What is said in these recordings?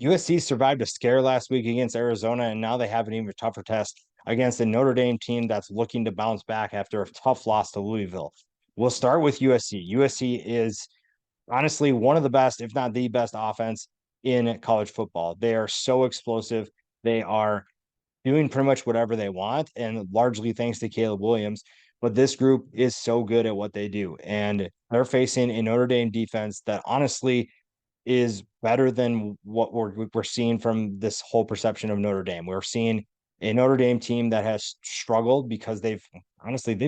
USC survived a scare last week against Arizona, and now they have an even tougher test against a Notre Dame team that's looking to bounce back after a tough loss to Louisville. We'll start with USC. USC is honestly one of the best, if not the best offense in college football. They are so explosive. They are doing pretty much whatever they want, and largely thanks to Caleb Williams. But this group is so good at what they do. And they're facing a Notre Dame defense that honestly is better than what we're seeing from this whole perception of Notre Dame. We're seeing a Notre Dame team that has struggled because they've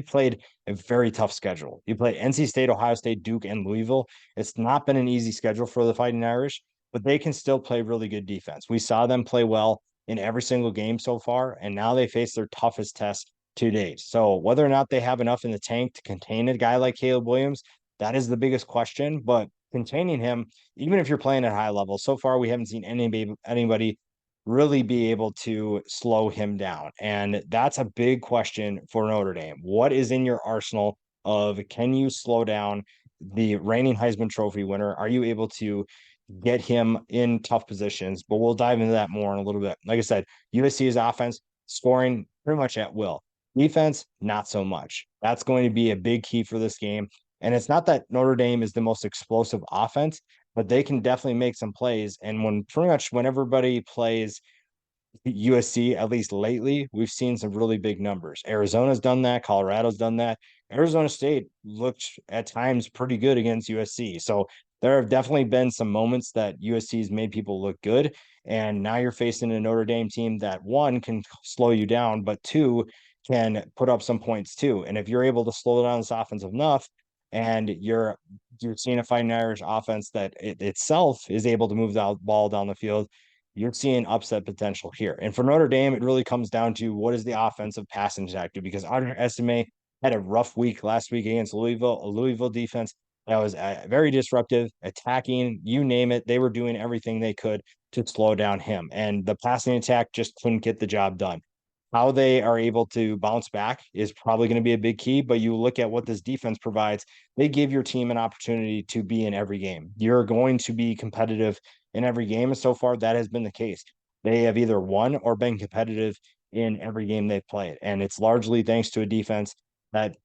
played a very tough schedule. You play NC State, Ohio State, Duke, and Louisville. It's not been an easy schedule for the Fighting Irish, but they can still play really good defense. We saw them play well in every single game so far, and now they face their toughest test to date. So whether or not they have enough in the tank to contain a guy like Caleb Williams, that is the biggest question. But containing him, even if you're playing at high level, so far we haven't seen anybody really be able to slow him down. And that's a big question for Notre Dame. What is in your arsenal of can you slow down the reigning Heisman Trophy winner? Are you able to get him in tough positions? But we'll dive into that more in a little bit. Like I said, USC's offense scoring pretty much at will. Defense, not so much. That's going to be a big key for this game. And it's not that Notre Dame is the most explosive offense, but they can definitely make some plays. And when everybody plays USC, at least lately, we've seen some really big numbers. Arizona's done that. Colorado's done that. Arizona State looked at times pretty good against USC. So there have definitely been some moments that USC's made people look good. And now you're facing a Notre Dame team that one can slow you down, but two can put up some points too. And if you're able to slow down this offense enough, and you're seeing a Fighting Irish offense that itself is able to move the ball down the field, you're seeing upset potential here. And for Notre Dame, it really comes down to what is the offensive passing attack do? Because Andre Estime had a rough week last week against Louisville, a Louisville defense that was very disruptive, attacking, you name it. They were doing everything they could to slow down him. And the passing attack just couldn't get the job done. How they are able to bounce back is probably going to be a big key. But you look at what this defense provides, they give your team an opportunity to be in every game. You're going to be competitive in every game. And so far, that has been the case. They have either won or been competitive in every game they've played. And it's largely thanks to a defense that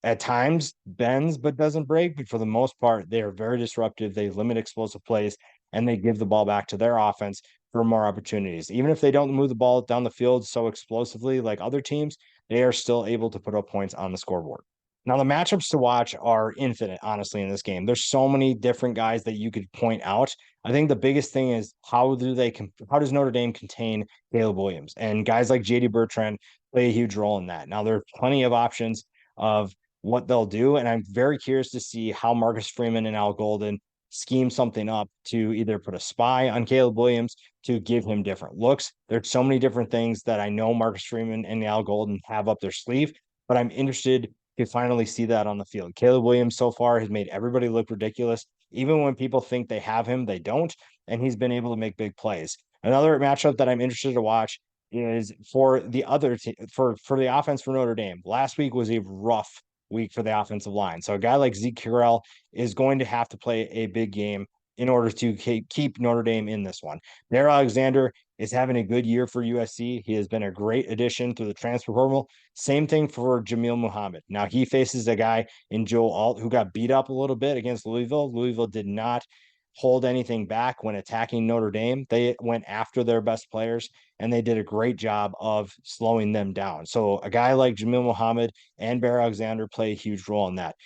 at times bends but doesn't break. But for the most part, they are very disruptive. They limit explosive plays and they give the ball back to their offense for more opportunities. Even if they don't move the ball down the field so explosively like other teams, they are still able to put up points on the scoreboard. Now, the matchups to watch are infinite, honestly, in this game. There's so many different guys that you could point out. I think the biggest thing is how does Notre Dame contain Caleb Williams? And guys like JD Bertrand play a huge role in that. Now, there are plenty of options of what they'll do. And I'm very curious to see how Marcus Freeman and Al Golden scheme something up to either put a spy on Caleb Williams to give him different looks. There's so many different things that I know Marcus Freeman and Al Golden have up their sleeve, but I'm interested to finally see that on the field. Caleb Williams so far has made everybody look ridiculous. Even when people think they have him, they don't. And he's been able to make big plays. Another matchup that I'm interested to watch is for the other for the offense for Notre Dame. Last week was a rough week for the offensive line. So a guy like Zeke Currell is going to have to play a big game in order to keep Notre Dame in this one. There, Alexander is having a good year for USC. He has been a great addition to the transfer portal. Same thing for Jamil Muhammad. Now he faces a guy in Joe Alt who got beat up a little bit against Louisville. Louisville did not hold anything back when attacking Notre Dame. They went after their best players and they did a great job of slowing them down. So a guy like Jamil Muhammad and Bear Alexander play a huge role in that.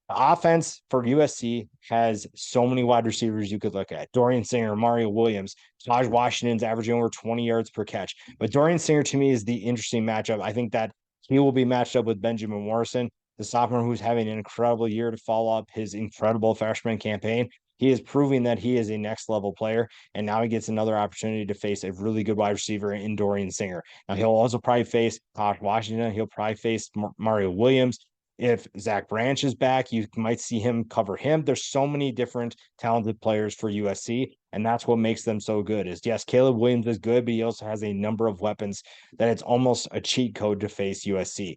The offense for USC has so many wide receivers you could look at. Dorian Singer, Mario Williams, Taj Washington's averaging over 20 yards per catch. But Dorian Singer to me is the interesting matchup. I think that he will be matched up with Benjamin Morrison, the sophomore who's having an incredible year to follow up his incredible freshman campaign. He is proving that he is a next level player, and now he gets another opportunity to face a really good wide receiver in Dorian Singer. Now he'll also probably face Taj Washington. He'll probably face Mario Williams. If Zach Branch is back, you might see him cover him. There's so many different talented players for USC, and that's what makes them so good. Is yes, Caleb Williams is good, but he also has a number of weapons that it's almost a cheat code to face USC.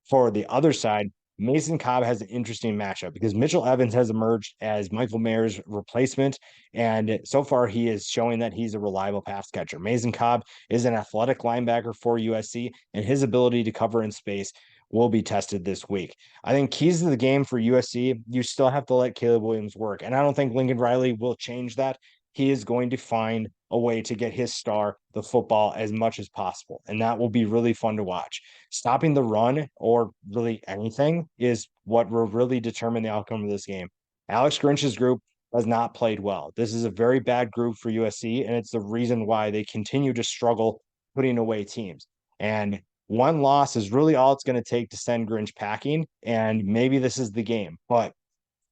For the other side, Mason Cobb has an interesting matchup because Mitchell Evans has emerged as Michael Mayer's replacement. And so far, he is showing that he's a reliable pass catcher. Mason Cobb is an athletic linebacker for USC, and his ability to cover in space will be tested this week. I think keys to the game for USC, you still have to let Caleb Williams work. And I don't think Lincoln Riley will change that. He is going to find a way to get his star the football as much as possible. And that will be really fun to watch. Stopping the run or really anything is what will really determine the outcome of this game. Alex Grinch's group has not played well. This is a very bad group for USC, and it's the reason why they continue to struggle putting away teams. And one loss is really all it's going to take to send Grinch packing. And maybe this is the game, but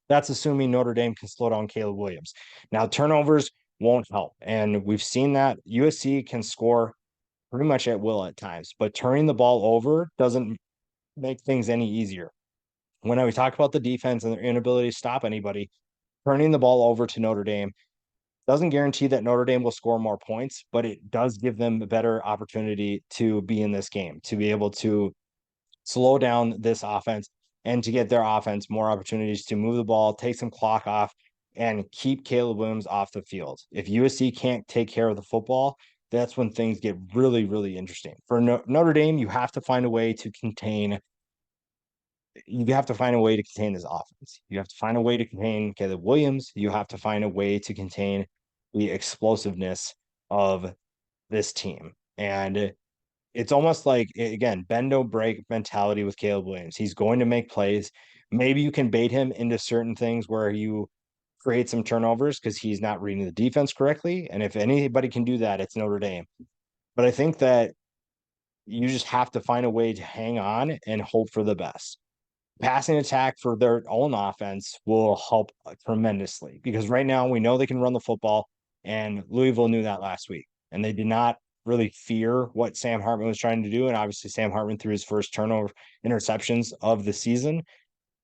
that's assuming Notre Dame can slow down Caleb Williams. Now, turnovers won't help. And we've seen that USC can score pretty much at will at times, but turning the ball over doesn't make things any easier. When we talk about the defense and their inability to stop anybody, turning the ball over to Notre Dame doesn't guarantee that Notre Dame will score more points, but it does give them a better opportunity to be in this game, to be able to slow down this offense and to get their offense more opportunities to move the ball, take some clock off, and keep Caleb Williams off the field. If USC can't take care of the football, that's when things get really, really interesting. For Notre Dame, you have to find a way to contain. You have to find a way to contain this offense. You have to find a way to contain Caleb Williams. You have to find a way to contain the explosiveness of this team. And it's almost like, again, bend don't break mentality with Caleb Williams. He's going to make plays. Maybe you can bait him into certain things where you create some turnovers because he's not reading the defense correctly. And if anybody can do that, it's Notre Dame. But I think that you just have to find a way to hang on and hope for the best. Passing attack for their own offense will help tremendously because right now we know they can run the football, and Louisville knew that last week, and they did not really fear what Sam Hartman was trying to do. And obviously, Sam Hartman threw his first turnover interceptions of the season.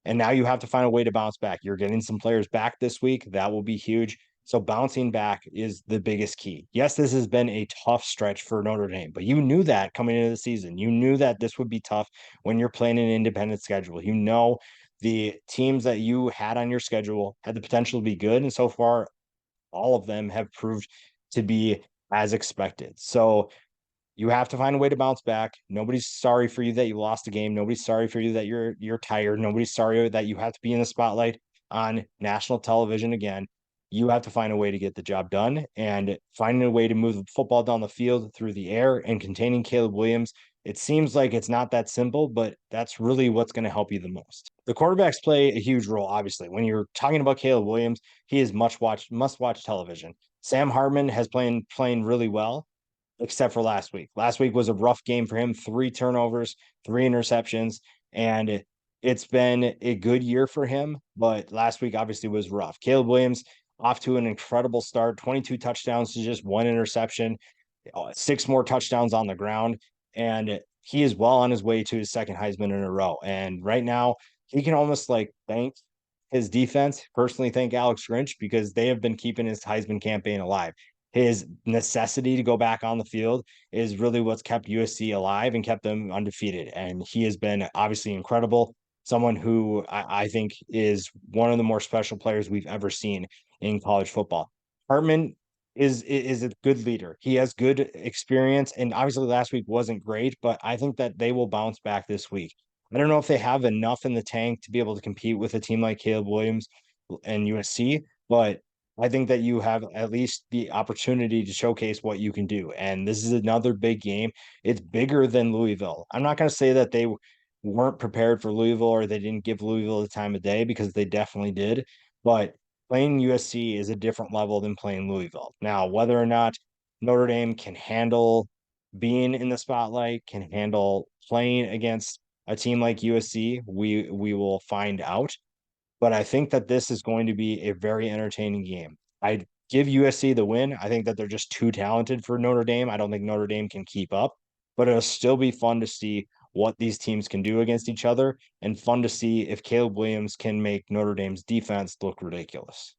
And now you have to find a way to bounce back. You're getting some players back this week. That will be huge. So bouncing back is the biggest key. Yes, this has been a tough stretch for Notre Dame, but you knew that coming into the season. You knew that this would be tough when you're playing an independent schedule. You know the teams that you had on your schedule had the potential to be good. And so far, all of them have proved to be as expected. So you have to find a way to bounce back. Nobody's sorry for you that you lost a game. Nobody's sorry for you that you're tired. Nobody's sorry that you have to be in the spotlight on national television again. You have to find a way to get the job done, and finding a way to move the football down the field through the air and containing Caleb Williams. It seems like it's not that simple, but that's really what's going to help you the most. The quarterbacks play a huge role, obviously. When you're talking about Caleb Williams, he is must watch television. Sam Hartman has playing really well, except for last week. Last week was a rough game for him, 3 turnovers, 3 interceptions, and it's been a good year for him, but last week obviously was rough. Caleb Williams off to an incredible start, 22 touchdowns to just 1 interception, 6 more touchdowns on the ground, and he is well on his way to his second Heisman in a row. And right now, he can almost like thank his defense, personally thank Alex Grinch, because they have been keeping his Heisman campaign alive. His necessity to go back on the field is really what's kept USC alive and kept them undefeated. And he has been obviously incredible. Someone who I think is one of the more special players we've ever seen in college football. Hartman is a good leader. He has good experience, and obviously last week wasn't great, but I think that they will bounce back this week. I don't know if they have enough in the tank to be able to compete with a team like Caleb Williams and USC, but I think that you have at least the opportunity to showcase what you can do. And this is another big game. It's bigger than Louisville. I'm not going to say that they weren't prepared for Louisville or they didn't give Louisville the time of day, because they definitely did. But playing USC is a different level than playing Louisville. Now, whether or not Notre Dame can handle being in the spotlight, can handle playing against a team like USC, we will find out. But I think that this is going to be a very entertaining game. I give USC the win. I think that they're just too talented for Notre Dame. I don't think Notre Dame can keep up, but it'll still be fun to see what these teams can do against each other, and fun to see if Caleb Williams can make Notre Dame's defense look ridiculous.